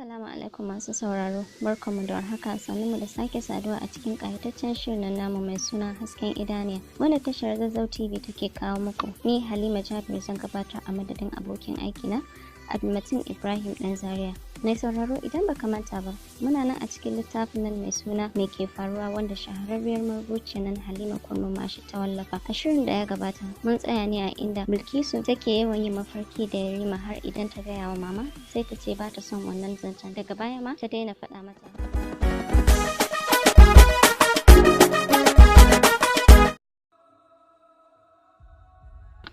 Assalamu alaikum masu sauraro, barkanmu da warhaka, sannunmu da sake saduwa a cikin ƙayataccen shirin namu mai suna Hasken Idaniya, wanda tashar Zazzau TV take kawo muku. Ni Halima Jabir zan gabatar a madadin abokin aikina, Abdulmatin Ibrahim ɗan Zaria. Mai sauraro idan baka manta ba, muna nan a cikin littafin nan mai suna Me ke faruwa wanda shahararriyar marubuciyar nan Halima Kurmashi ta wallafa. A shirin da ya gabata, mun tsaya ne a inda Bilkisu take yawan yin mafarki da Yarima har idan ta gaya wa mama, sai ta ce ba ta son wannan zancen. Daga baya ma ta daina faɗa mata.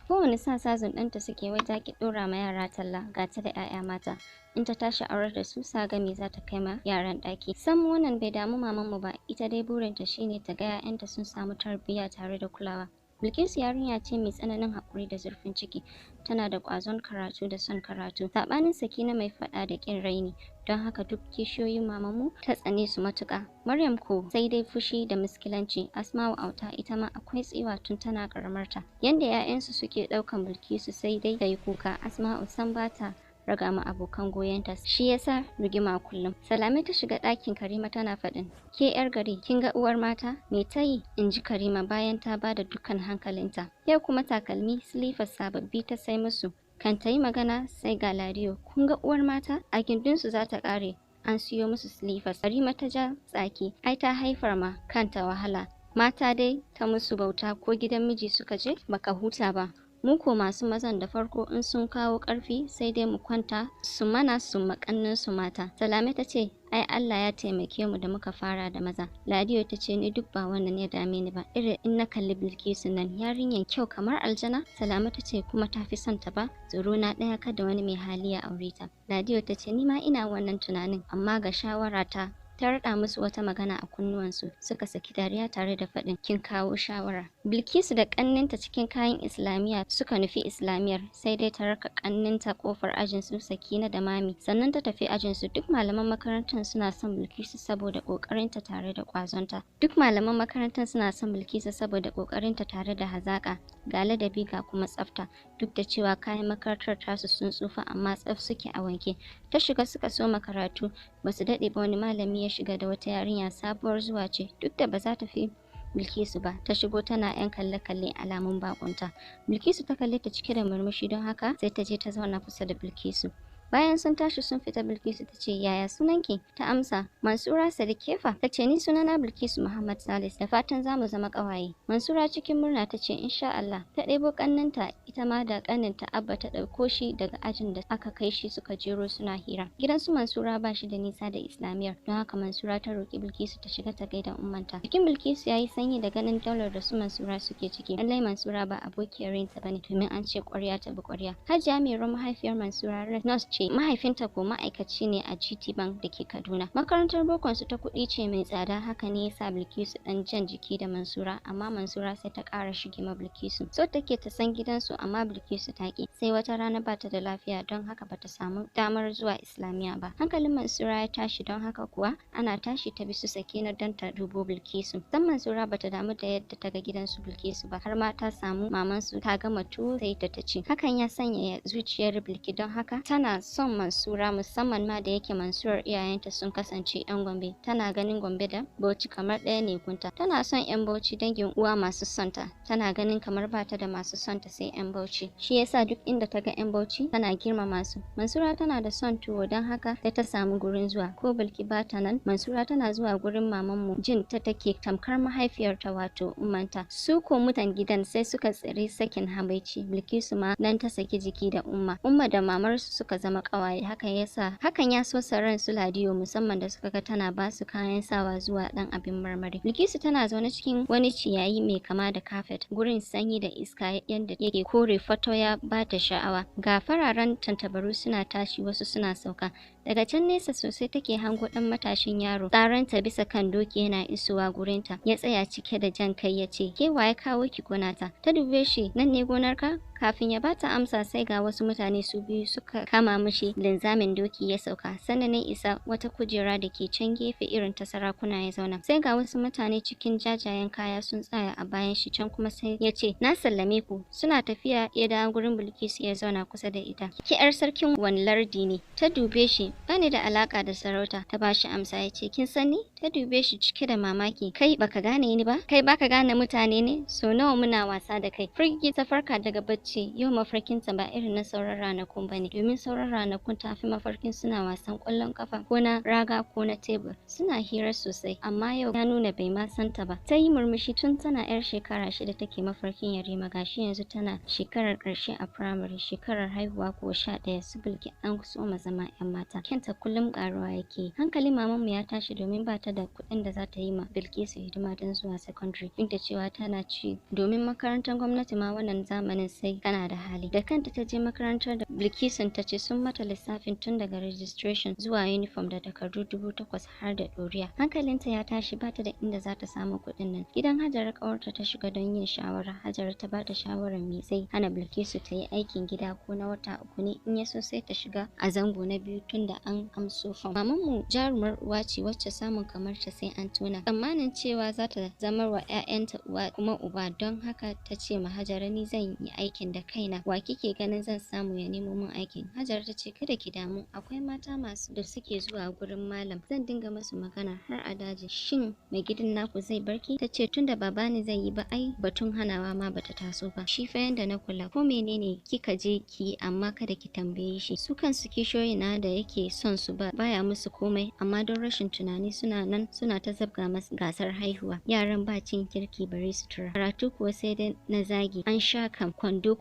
Kowane sazun ɗanta suke wai ta ki ɗora ma yara talla, ga ta da 'ya'ya mata. In ta tashi aurar da su sagami za ta kai ma yaran ɗaki. Sam wannan bai damu mamanmu ba, ita dai burinta shine ta ga 'ya'yanta sun samu tarbiyya tare da kulawa. Bilkisu yarinya ce mai tsananin haƙuri da zurfin ciki, tana da ƙwazon karatu da son karatu. Saɓanin Sakina mai faɗa da ƙin raini, don haka duk kishiyoyin mamanmu ta tsane su matuƙa. Maryam ko sai dai fushi da miskilanci. Asma'u auta ita ma akwai tsiwa tun tana ƙaramarta. Yanda 'ya'yansu suke ɗaukan Bilkisu sai dai ta yi kuka. Asma'u san ba ta raga ma abokan goyonta, shi yasa rigima kullum. Salame ta shiga ɗakin Karima tana faɗin, ke yar gari kin ga uwar mata me ta yi? In ji Karima bayan ta bada dukkan hankalinta. Yau kuma takalmi silifas sababbi ta sai musu. Kan ta yi magana sai ga Ladiyo, kun ga uwar mata a gindinsu za ta ƙare, an siyo musu silifas. Karima ta ja tsaki, ai ta haifar ma kanta wahala. Mata dai ta musu bauta, ko gidan miji suka je baka huta ba. Mu ko masu mazan da farko in sun kawo ƙarfi sai dai mu kwanta su mana su makannin su mata. Salame ta ce, ai Allah ya taimake mu da muka fara da maza. Ladiyo ta ce, ni duk ba wannan ya dame ni ba, irin in na kalli Bilkisu nan yarinyan kyau kamar aljana. Salame ta ce, kuma ta fi son ta ba, tsoro na ɗaya kada wani mai hali ya aure ta. Ladiyo ta ce, ni ma ina wannan tunanin, amma ga shawara ta raɗa musu wata magana a kunnuwansu, suka saki dariya tare da faɗin, kin kawo shawara. Bilkisu da ƙanninta cikin kayan Islamiyya suka nufi Islamiyyar, sai dai ta raka ƙanninta ƙofar ajinsu Sakina da Mami, sannan ta tafi ajinsu. Duk malaman makarantar suna son Bilkisu saboda ƙoƙarinta tare da ƙwazonta. Duk malaman makarantar suna son Bilkisu saboda ƙoƙarinta tare da hazaƙa, ga ladabi ga kuma tsafta. Duk da cewa kayan makarantar tasu sun tsufa amma tsaf suke a wanke. Ta shiga suka soma karatu, basu daɗe ba wani malami ya shiga da wata yarinya sabuwar zuwa ce, duk da ba za ta fi Bilkisu ba. Ta shigo tana 'yan kalle-kalle alamun bakunta. Bilkisu ta kalle ta cike da murmushi, don haka sai ta je ta zauna kusa da Bilkisu. Bayan sun tashi sun fita, Bilkisu ta ce, yaya sunanki? Ta amsa, Mansura Sadiq. Kefa? Ta ce, ni sunana Bilkisu Muhammad Salis, da fatan za mu zama ƙawaye. Mansura cikin murna ta ce, insha Allah. Ta ɗebo ƙanninta, ita ma da ƙaninta Abba ta ɗauko shi daga ajin da aka kai shi, suka jero suna hira. Gidan su Mansura ba shi da nisa da Islamiyyar, don haka Mansura ta roƙi Bilkisu ta shiga ta gaida ummanta. Jikin Bilkisu ya yi sanyi da ganin daular da su Mansura suke ciki. Lallai Mansura ba abokiyar rinta bane, domin an ce ƙwarya ta bi ƙwarya. Hajiya Mairo mahaifiyar Mansura nurse ce, mahaifinta ko ma'aikaci ne a GT Bank da ke Kaduna. Makarantar bokon su ta kuɗi ce mai tsada, haka ne yasa Bilkisu ɗan jan jiki da Mansura, amma Mansura sai ta ƙara shige ma Bilkisu. So take ta san gidansu, amma Bilkisu ta ƙi. Sai wata rana ba ta da lafiya, don haka bata samu damar zuwa Islamiyya ba. Hankalin Mansura ya tashi, don haka kuwa ana tashi ta bi su Sakina don ta dubo Bilkisu. Dan Mansura bata damu da yadda ta ga gidansu Bilkisu ba, har ma ta samu mamansu ta gama tuwo sai ta ci. Hakan ya sanya zuciyar Bilki, don haka tana son Mansura, musamman ma da yake Mansurar iyayenta sun kasance 'yan Gombe. Tana ganin Gombe da Bauchi kamar ɗaya ne gunta. Tana son 'yan Bauchi, dangin uwa masu sonta. Tana ganin kamar bata da masu sonta sai 'yan Bauchi. Shi yasa duk inda ta ga 'yan Bauchi tana girmama su. Mansura tana da son tuwo, don haka sai ta samu gurin zuwa. Ko Bilki bata nan, Mansura tana zuwa gurin mamanmu, jin ta take tamkar mahaifiyarta, wato ummanta. Su ko mutan gidan sai suka tsiri sakin habaici. Bilkisu ma nan ta saki jiki da Umma da mamarsu suka zama ƙawaye. Hakan ya so ran su Ladiyo, musamman da suka ga tana ba su kayan sawa zuwa ɗan abin marmari. Bilkisu tana zaune cikin wani ciyayi mai kama da kafet. Gurin sanyi da iska yadda yake kore fato ya bata sha'awa. Ga fararen tantabaru suna tashi, wasu suna sauka. Daga can nesa sosai take hango ɗan matashin yaro, tsaranta bisa kan doki yana isowa gurinta. Ya tsaya cike da jan kai ya ce, ke waye kawo ki gonata? Ta dube shi, nan ne gonarka? Kafin ya bata amsa, sai ga wasu mutane su biyu suka kama mishi linzamin doki ya sauka. Sannan ya isa wata kujera da ke can gefe irin ta sarakuna ya zauna. Sai ga wasu mutane cikin jajayen kaya sun tsaya a bayan shi, can kuma sai ya ce, na sallame ku. Suna tafiya ya dawo gurin Bilkisu ya zauna kusa da ita. Ki yar sarkin wani lardi ne? Ta dube shi, bani da alaka da sarauta. Ta bashi amsa ya ce, kin sani? Ta dube shi cike da mamaki. Kai baka gane ni ba? Kai baka gane mutane ne? So nawa muna wasa da kai. Firgi ta farka daga bacci. Yau mafarkinta ba irin na sauran ranakun bane, domin sauran ranakun ta fi mafarkin suna wasan ƙwallon kafa ko na raga ko na tebur. Suna hira sosai, amma yau ya nuna bai ma santa ba. Ta yi murmushi. Tun tana 'yar shekara 6 take mafarkin Yarima, gashi yanzu tana shekarar ƙarshe a firamare, shekarar haihuwa ko 11. Su Bilki an soma zama 'yan mata. Kenta kullum ƙaruwa yake. Hankalin mamanmu ya tashi domin ba ta da kuɗin da za ta yi ma Bilkisu hidima don zuwa secondary, duk da cewa tana ci domin makarantar gwamnati ma wannan zamanin sai kana da hali. Da kanta ta je makarantar da Bilkisun ta ce sun mata lissafin tun daga registration zuwa uniform da takardu 8,000 har da ɗoriya. Hankalinta ya tashi, ba ta da inda za ta samu kuɗin nan. Gidan Hajara ƙawarta ta shiga don yin shawara. Hajara ta ba ta shawarar me zai hana Bilkisu ta yi aikin gida ko na wata 3 ne, in ya so sai ta shiga a zango na 2 tun da an amso fam. Mamanmu jarumar uwa ce wacce samun kamar ta sai an tona. Tsammanin cewa za ta zamar wa 'ya'yanta uwa kuma uba, don haka ta ce ma Hajara, ni zan yi aikin da kaina, wa kike ganin zan samu ya nemo min aikin? Hajara ta ce, kada ki damu, akwai mata masu da suke zuwa gurin malam, zan dinga musu magana har a daji. Shin mai gidan naku zai barki? Ta ce, tunda baba ni zai yi ba, ai batun hanawa ma bata taso ba. Shi fa yanda na kula, ko menene kika je ki, amma kada ki tambaye shi. Su kansu kishiyoyi na da yake son su baya musu komai, amma don rashin tunani suna nan suna ta zabga masu gasar haihuwa. Yaran ba cin kirki bare sutura. Karatu kuwa sai dai na zagi. An sha kam kwando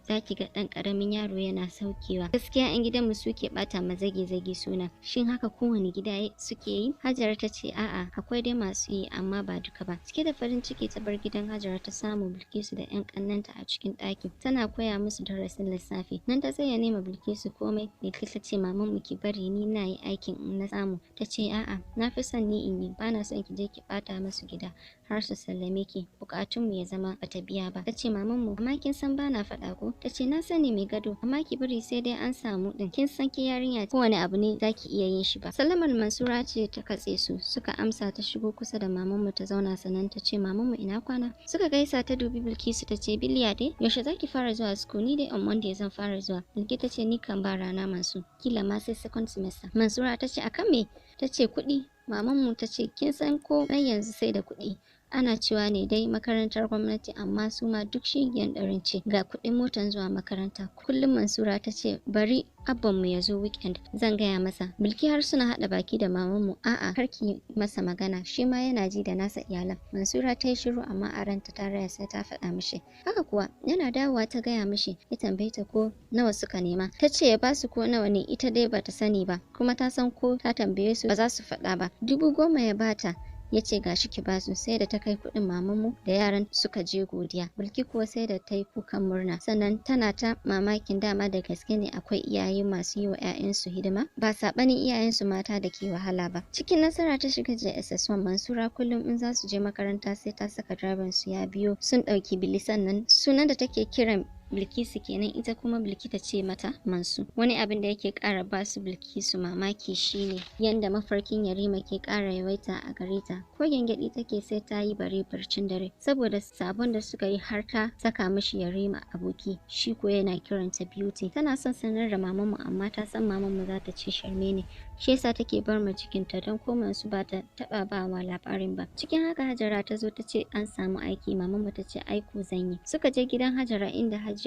zaki ga ɗan ƙaramin yaro yana saukewa. Gaskiya 'yan gidanmu suke ɓata ma zage suna. Shin haka kowane gida suke yi? Hajara ta ce, a'a, akwai dai masu yi amma ba duka ba. Cike da farin ciki ta bar gidan Hajara ta samu Bilkisu da 'yan ƙannenta a cikin ɗaki. Tana koya musu darasin lissafi. Nan ta tsaya nema Bilkisu komai. Bilkisu ta ce, mamanmu ki bari ni na yi aikin in na samu. Ta ce, a'a, na fi son ni in yi, bana son ki je ki ɓata musu gida har su sallame ki. Bukatunmu ya zama bata biya ba. Ta ce, mamanmu, amma kin san bana faɗa ko? Ta ce, na sani mai gado, amma ki bari sai dai an samu ɗin. Kin san ki yarinya kowane abu ne zaki iya yin shi ba. Sallamar Mansura ce ta katse su. Suka amsa. Ta shigo kusa da mamanmu ta zauna, sannan ta ce, mamanmu ina kwana? Suka gaisa. Ta dubi Bilkisu ta ce, Biliya dai, yaushe zaki fara zuwa school? Ni dai on Monday zan fara zuwa. Bilki ta ce, ni kan ba rana Mansu, kila ma sai second semester. Mansura ta ce, akan me? Ta ce, kuɗi. Mamanmu ta ce, kin san ko na yanzu sai da kuɗi. Ana cewa ne dai makarantar gwamnati, amma su ma duk shigiyan ɗarin ce, ga kuɗin motan zuwa makaranta. Kullum Mansura ta ce, bari abbanmu ya zo weekend zan gaya masa. Bilki har suna haɗa baki da mamanmu, a'a kar ki masa magana, shi ma yana ji da nasa iyalan. Mansura ta yi shiru, amma a ranta ta raya sai ta faɗa mishi. Haka kuwa yana dawowa ta gaya mishi. Ya tambaye ta ko nawa suka nema. Ta ce ya basu ko nawa ne, ita dai bata sani ba, kuma ta san ko ta tambaye su ba za su faɗa ba. 10,000 ya bata. Ya ce gashi ki basu. Sai da ta kai kuɗin mamanmu da yaran suka je godiya. Bilki kuwa sai da ta yi kukan murna, sannan tana ta mamakin dama da gaske ne akwai iyaye masu yi wa 'ya'yansu hidima, ba saɓanin iyayensu mata da ke wahala ba. Cikin nasara ta shiga JSS1. Mansura kullum in za su je makaranta sai ta saka direban su ya biyo sun ɗauki Bili, sannan sunan da take kiran Bilkisu kenan, ita kuma Bilki ta ce mata Mansu. Wani abin da yake ƙara ba su Bilkisu mamaki shine yanda mafarkin Yarima ke ƙara yawaita a gare ta. Ko gyangyaɗi take sai ta yi bare barcin dare, saboda sabon da suka yi har ta saka mishi Yarima aboki, shi ko yana kiranta Beauty. Tana son sanar da mamanmu, amma ta san mamanmu za ta ce sharme ne, shi yasa take bar ma cikinta, don ko Mansu ba ta taɓa ba wa labarin ba. Cikin haka Hajara ta zo ta ce an samu aiki. Mamanmu ta ce aiko zan yi. Suka je gidan Hajara inda Hajiyar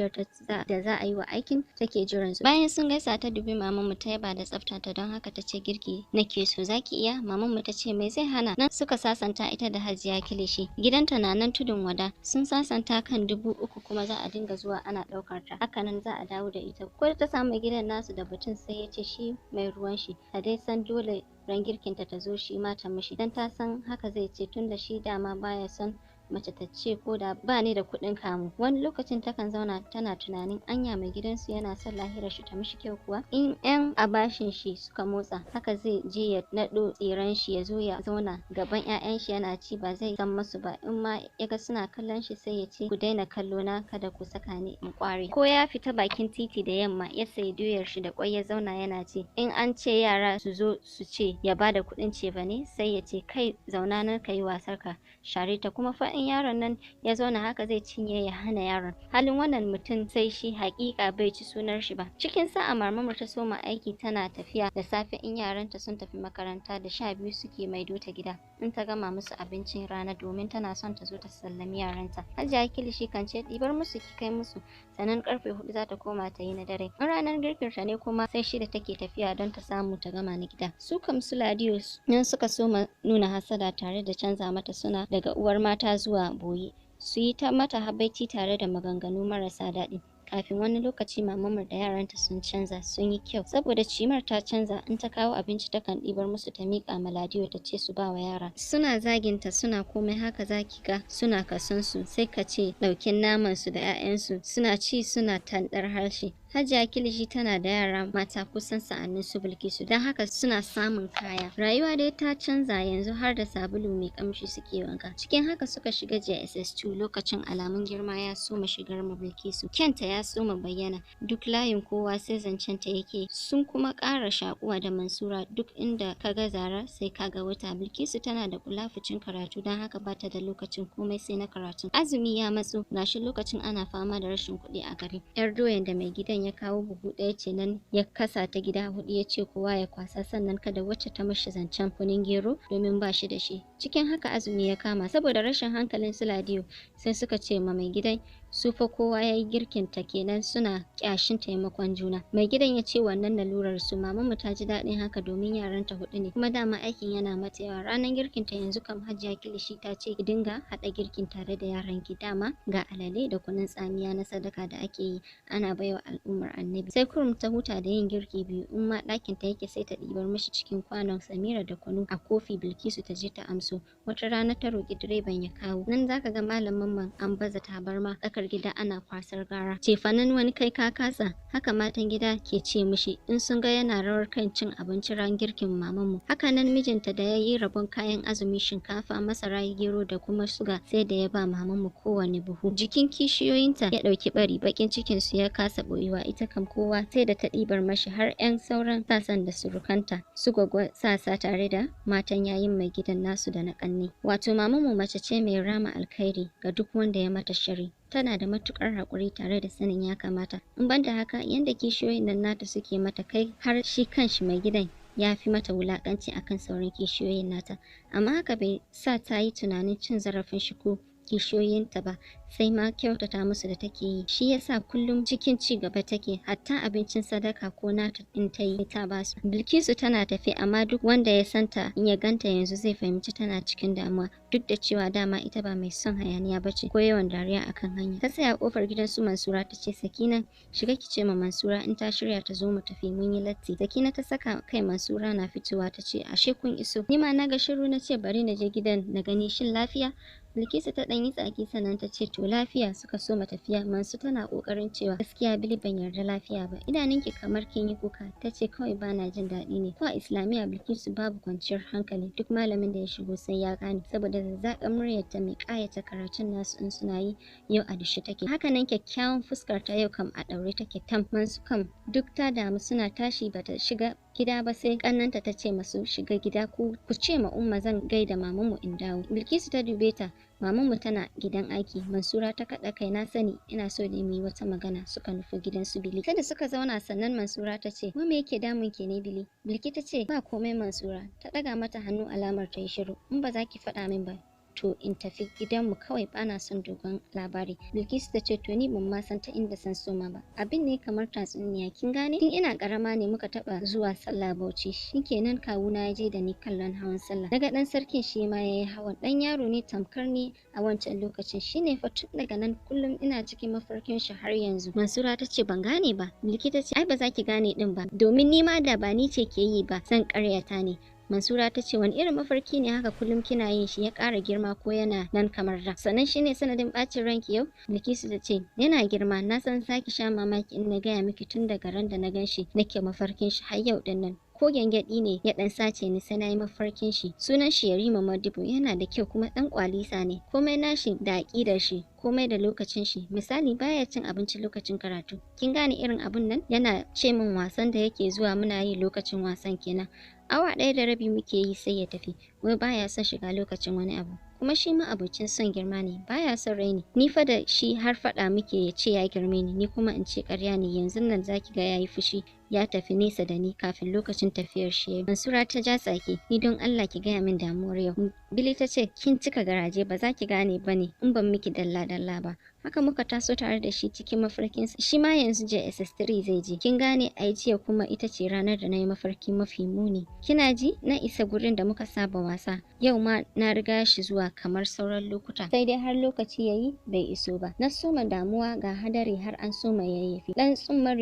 da za a yi wa aikin take jiran su. Bayan sun gaisa ta dubi mamanmu ta yaba da tsaftata, don haka ta ce girki nake so, zaki iya? Mamanmu ta ce mai zai hana. Nan suka sasanta ita da Hajiya Kilishi. Gidanta na nan tudun wada. Sun sasanta kan 3,000 kuma za a dinga zuwa ana ɗaukar ta. Haka nan za a dawo da ita. Ko ta samu gidan nasu da batun, sai ya ce shi mai ruwan shi. Ta dai san dole ran girkinta ta zo shi ma ta mishi, dan ta san haka zai ce, tunda shi dama baya son mace ta ce ko da ba ni da kuɗin kamu. Wani lokacin takan zauna tana tunanin anya mai gidansu yana son lahirar shi ta mishi kyau kuwa. In 'yan abashin shi suka motsa, haka zai je ya naɗo tsiran shi ya zo ya zauna gaban 'ya'yan shi yana ci, ba zai san masu ba. In ma ya ga suna kallon shi sai ya ce, ku daina kallo na, kada ku saka ni in kware. Ko ya fita bakin titi da yamma ya sayi doyar shi da kwai ya zauna yana ci, in an ce yara su zo su ce ya bada kuɗin cefane, sai ya ce kai zauna nan ka yi wasar ka, share ta. Kuma fa in in yaron nan ya zauna haka zai cinye ya hana yaron. Halin wannan mutum sai shi hakika bai ci sunar shi ba. Cikin sa'a Marmama ta soma aiki tana tafiya da safe in yaranta sun tafi makaranta da 12 suke maido ta gida. In ta gama musu abincin rana domin tana son ta zo ta sallami yaranta. Hajiya Kilishi kan ce ɗibar musu ki kai musu, sannan karfe 4 za ta koma ta yi na dare. In ranar girkinta ne kuma sai 6 take tafiya don ta samu ta gama na gida. Su kam su Ladiyo nan suka soma nuna hasada tare da canza mata suna daga uwar mata zuwa boye. Su yi ta mata habaici tare da maganganu marasa daɗi. Kafin wani lokaci Mamamar da yaranta sun canza, sun yi kyau. Saboda Cimar ta canza, in ta kawo abinci takan ɗibar musu ta miƙa ma Ladiyo ta ce su ba wa yara. Suna zaginta suna komai haka zaki ga suna kasansu sai ka ce ɗaukin namansu da 'ya'yansu suna ci suna tanɗar harshe. Hajiya Kilishi tana da yara mata kusan sa'annin su Bilkisu, don haka suna samun kaya. Rayuwa dai ta canza, yanzu har da sabulu mai kamshi suke wanka. Cikin haka suka shiga JSS2 lokacin alamun girma ya soma shigar ma Bilkisu. Kyanta ya soma bayyana, duk layin kowa sai zancen ta yake. Sun kuma ƙara shakuwa da Mansura, duk inda kaga Zara sai kaga wata. Bilkisu tana da kulafucin karatu, don haka bata da lokacin komai sai na karatu. Azumi ya matso, gashi lokacin ana fama da rashin kuɗi a gari. Yar doyan da mai gidan ya kawo buhu ɗaya ce nan ya kasa ta gida huɗu ya ce kowa ya kwasa, sannan kada wacce ta mashi zancen kunin gero domin ba shi da shi. Cikin haka azumi ya kama, saboda rashin hankalin su Ladiyo sai suka ce ma mai gidan su fa kowa ya yi girkin ta kenan suna kyashin taimakon juna. Mai gidan ya ce wannan lalurar su. Mamanmu ta ji daɗin haka domin yaranta 4 ne kuma dama aikin yana mata yawa. Ranar girkin ta yanzu kam Hajiya Kilishi ta ce ki dinga haɗa girkin tare da yaran ki, dama ga alale da kunun tsamiya na sadaka da ake yi ana baiwa al'ummar Annabi. Sai kurum ta huta da yin girki biyu, in ma ɗakin ta yake sai ta ɗibar mishi cikin kwanon Samira da kunu a kofi Bilkisu ta je ta amso. Wata rana ta roƙi direban ya kawo. Nan zaka ga Malam Mamman an baza tabarma tsakar gida ana kwasar gara. Cefanen wani kai ka kasa, haka matan gida ke ce mishi in sun ga yana rawar kan cin abinci ran girkin mamanmu. Haka nan mijinta da ya yi rabon kayan azumi shinkafa, masara, gero da kuma suga sai da ya ba mamanmu kowane buhu. Jikin kishiyoyinta ya ɗauki bari, bakin cikin su ya kasa ɓoyewa. Ita kam kowa sai da ta ɗibar mashi, har 'yan sauran sasan da surukanta su gwagwa sasa tare da matan yayin mai gidan nasu da na ƙanne. Wato mamanmu mace ce mai rama alkhairi ga duk wanda ya mata shari. Tana da matukar haƙuri tare da sanin ya kamata. In banda haka, yanda kishiyoyin nan nata suke mata, kai har shi kanshi mai gidan ya fi mata wulakanci akan sauran kishiyoyin nata. Amma haka bai sa ta yi tunanin cin zarafin shi ko kishiyoyinta ba, sai ma kyautata musu da take yi. Shi yasa kullum cikin ci gaba take, hatta abincin sadaka ko nata in ta yi ta basu. Bilkisu tana tafe, amma duk wanda ya santa in ya ganta yanzu zai fahimci tana cikin damuwa, duk da cewa dama ita ba mai son hayaniya bace ko yawan dariya akan hanya. Ta tsaya kofar gidan su Mansura ta ce, Sakina shiga ki ce ma Mansura in ta shirya ta zo mu tafi, mun yi latti. Sakina ta saka kai Mansura na fitowa ta ce, ashe kun iso. Ni ma na ga shiru na ce bari na je gidan na gani shin lafiya. Bilkisu ta ɗan yi tsaki sannan ta ce to lafiya. Suka so tafiya. Mansu tana ƙoƙarin cewa gaskiya Bili ban yarda lafiya ba. Idanunki kamar kin yi kuka. Ta ce kawai bana jin daɗi ne. Ko a Islamiyya Bilkisu babu kwanciyar hankali. Duk malamin da ya shigo sai ya gane, saboda zazzaƙar muryarta mai ƙayata karatun nasu in suna yi yau a dushe take. Haka nan kyakkyawan fuskar ta yau kam a ɗaure take tam. Mansu kam duk ta damu, suna tashi bata shiga gida ba sai ƙannanta ta ce masu shiga gida ku ce ma Umma zan gaida mamanmu in dawo. Bilkisu ta dube ta. Mamanmu tana gidan aiki. Mansura ta kaɗa kai, na sani, ina so ne mu yi wata magana. Suka nufi gidan su Bili. Sai da suka zauna sannan Mansura ta ce, "Wa me yake damun ke ne Bili?" Bilki ta ce, "Ba komai Mansura." Ta ɗaga mata hannu alamar ta yi shiru. "In ba za ki faɗa min ba, to in tafi gidanmu kawai, bana son dogon labari." Bilkisu ta ce, "To ni ban ma san ta inda san soma ba. Abin ne kamar tatsuniya, kin gane? Tun ina karama ne muka taba zuwa sallah Bauchi. Shikenan kawuna ya je da ni kallon hawan sallah. Daga dan sarkin shi ma yayi hawan. Dan yaro ne tamkar ni a wancan lokacin. Shine fa tun daga nan kullum ina cikin mafarkin shi har yanzu." Mansura ta ce, "Ban gane ba." Bilki ta ce, "Ai ba za ki gane din ba, domin ni ma da ba ni ce ke yi ba zan karyata ne." Mansura ta ce, "Wani irin mafarki ne haka kullum kina yin shi, ya ƙara girma ko yana nan kamar da? Sannan shine sanadin ɓacin ranki yau?" Bilkisu ta ce, "Yana girma, na san zaki sha mamaki in na gaya miki tun daga ran da na gan shi nake mafarkin shi har yau din nan. Ko gyangyaɗi ne ya ɗan sace ni sai na yi mafarkin shi. Sunan shi Yarima Modibo, yana da kyau kuma ɗan ƙwalisa ne. Komai nashi da aƙidar shi, komai da lokacin shi. Misali baya cin abinci lokacin karatu. Kin gane irin abun nan? Yana ce min wasan da yake zuwa muna yi lokacin wasan kenan. Awa 1 da rabi muke yi sai ya tafi. Wai baya son shiga lokacin wani abu. kuma shi ma abocin son girma ne, baya son raini. Ni fa da shi har faɗa muke ya ce ya girme ni kuma in ce ƙarya ne. Yanzu nan zaki ga yayi fushi ya tafi nesa da ni kafin lokacin tafiyar shi yayi. Mansura ta ja tsaki, ni don Allah ki gaya min damuwar yau. Billy ta ce, kin cika garaje, ba za ki gane ba ne in ban miki dalla-dalla ba. Haka muka taso tare da shi cikin mafarkinsa. Shi ma yanzu JSS3 zai je. Kin gane ai jiya kuma ita ce ranar da na yi mafarki mafi muni. Kina ji? Na isa gurin da muka saba wasa. Yau ma na riga shi zuwa kamar sauran lokuta. Sai dai har lokaci yayi bai iso ba. Na soma damuwa ga hadari har an soma yayyafi. Dan tsumman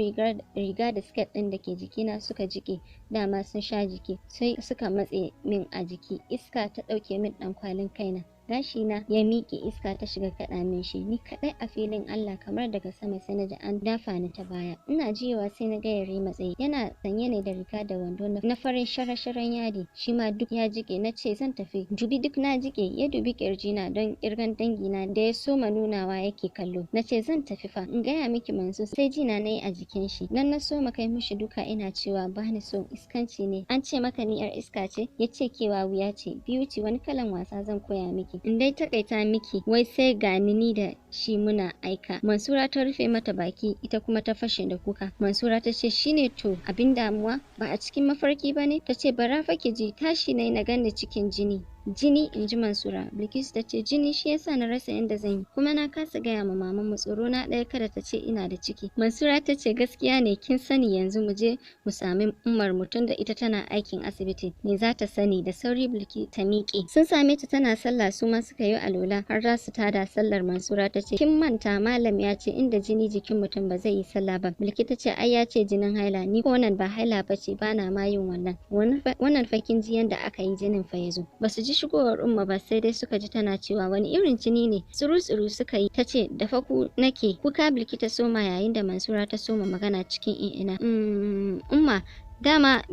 riga da skirt ɗin da ke jikina suka jike. Dama sun sha jiki. Sai suka matse min a jiki. Iska ta ɗauke min ɗan kwalin kaina. Gashina ya miƙe, iska ta shiga kaɗa min shi. Ni kaɗai a filin Allah, kamar daga sama sai na ji an dafa ni ta baya. Ina jiyowa sai na ga Yarima tsaye. Yana sanye ne da riga da wando na farin shara-sharan yadi. Shi ma duk ya jike. Na ce zan tafi. Dubi duk na jike. Ya dubi ƙirjina don ƙirgan dangina da ya soma nunawa yake kallo. Na ce zan tafi fa. In gaya miki Mansu, sai jina na yi a jikin shi. Nan na soma kai mishi duka ina cewa ba ni so, iskanci ne. An ce maka ni 'yar iska ce? Ya ce kewa wuya ce. Beauty, wani kalan wasa zan koya miki. In dai takaita miki, wai sai gani ni da shi muna aika. Mansura ta rufe mata baki, ita kuma ta fashe da kuka. Mansura ta ce, shine to abin damuwa, ba a cikin mafarki ba ne? Ta ce, bara fa ki ji, tashi nayi na ganni cikin jini. Jini, in ji Mansura. Bilkisu ta ce, jini shi yasa na rasa yadda zan yi, kuma na kasa gaya ma maman mu, tsoro na ɗaya kada ta ce ina da ciki. Mansura ta ce, gaskiya ne, kin sani, yanzu mu je mu sami Ummar mu tunda ita tana aikin asibiti. Me za ta sani? Da sauri Bilki ta miƙe. Sun same ta tana sallah, su ma suka yi alola har za su tada sallar. Mansura ta ce, kin manta malam ya ce inda jini jikin mutum ba zai yi sallah ba. Bilki ta ce, ai ya ce jinin haila, ni ko nan ba haila ba ce, ba na ma yin wannan. Wannan fakin ji yanda aka yi jinin fa ya zo. Ba su ji shigowar Umma ba, sai dai suka ji tana cewa wani irin jini ne. Tsuru-tsuru suka yi. Ta ce, da fa ku nake. Kuka Bilki ta soma yayin da Mansura ta soma magana cikin ina. Umma, dama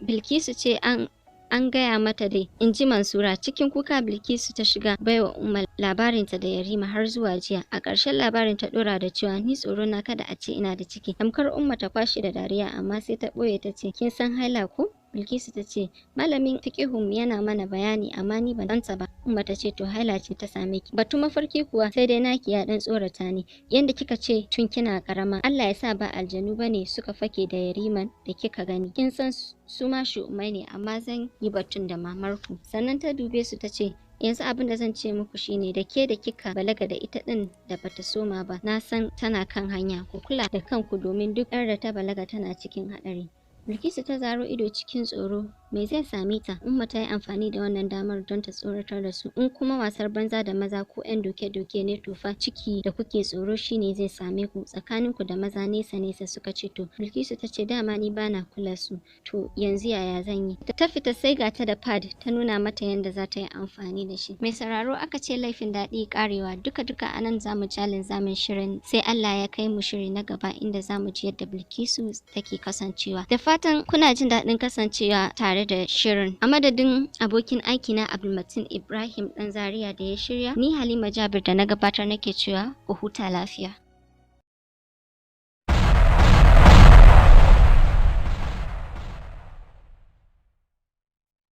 Bilkisu ce an gaya mata dai, in ji Mansura. Cikin kuka Bilkisu ta shiga baiwa Umma labarinta da Yarima har zuwa jiya. A ƙarshen labarin ta ɗora da cewa, ni tsoro na kada a ce ina da ciki. Tamkar Umma ta kwashe da dariya, amma sai ta ɓoye ta ce, kin san haila ko? Bilkisu ta ce, malamin fiqihun yana mana bayani amma ni ban danta ba. Umma ta ce, to haila ce ta same ki. Batu mafarki kuwa sai dai naki ya dan tsorata ni. Yanda kika ce tun kina karama, Allah ya sa ba aljanu bane suka fake da Yariman da kika gani. Kin san su ma shu'umai ne, amma zan yi batun da mamarku. Sannan ta dube su ta ce, yanzu abin da zan ce muku shine, da ke da kika balaga da ita din da bata soma ba, na san tana kan hanya. Ku kula da kanku domin duk yar da ta balaga tana cikin haɗari. Bilkisu ta zaro ido cikin tsoro. Me zai same ta? Umma ta yi amfani da wannan damar don ta tsoratar da su. In kuma wasar banza da maza ko 'yan doke-doke ne, to fa ciki da kuke tsoro shine zai same ku. Tsakaninku da maza nesa suka ce to. Bilkisu ta ce, dama ni bana kula su. To yanzu yaya zan yi? Ta fita sai ga ta da pad, ta nuna mata yadda za ta yi amfani da shi. Mai sauraro, aka ce laifin daɗi karewa. Duka anan zamu jalin zamin shirin, sai Allah ya kai mu shiri na gaba inda zamu ji yadda Bilkisu take kasancewa. Da fatan kuna jin daɗin kasancewa tare da shirin. A madadin abokin aikina Abdulmatin Ibrahim ɗan Zaria da ya shirya, ni Halima Jabir da na gabatar nake cewa ku huta lafiya.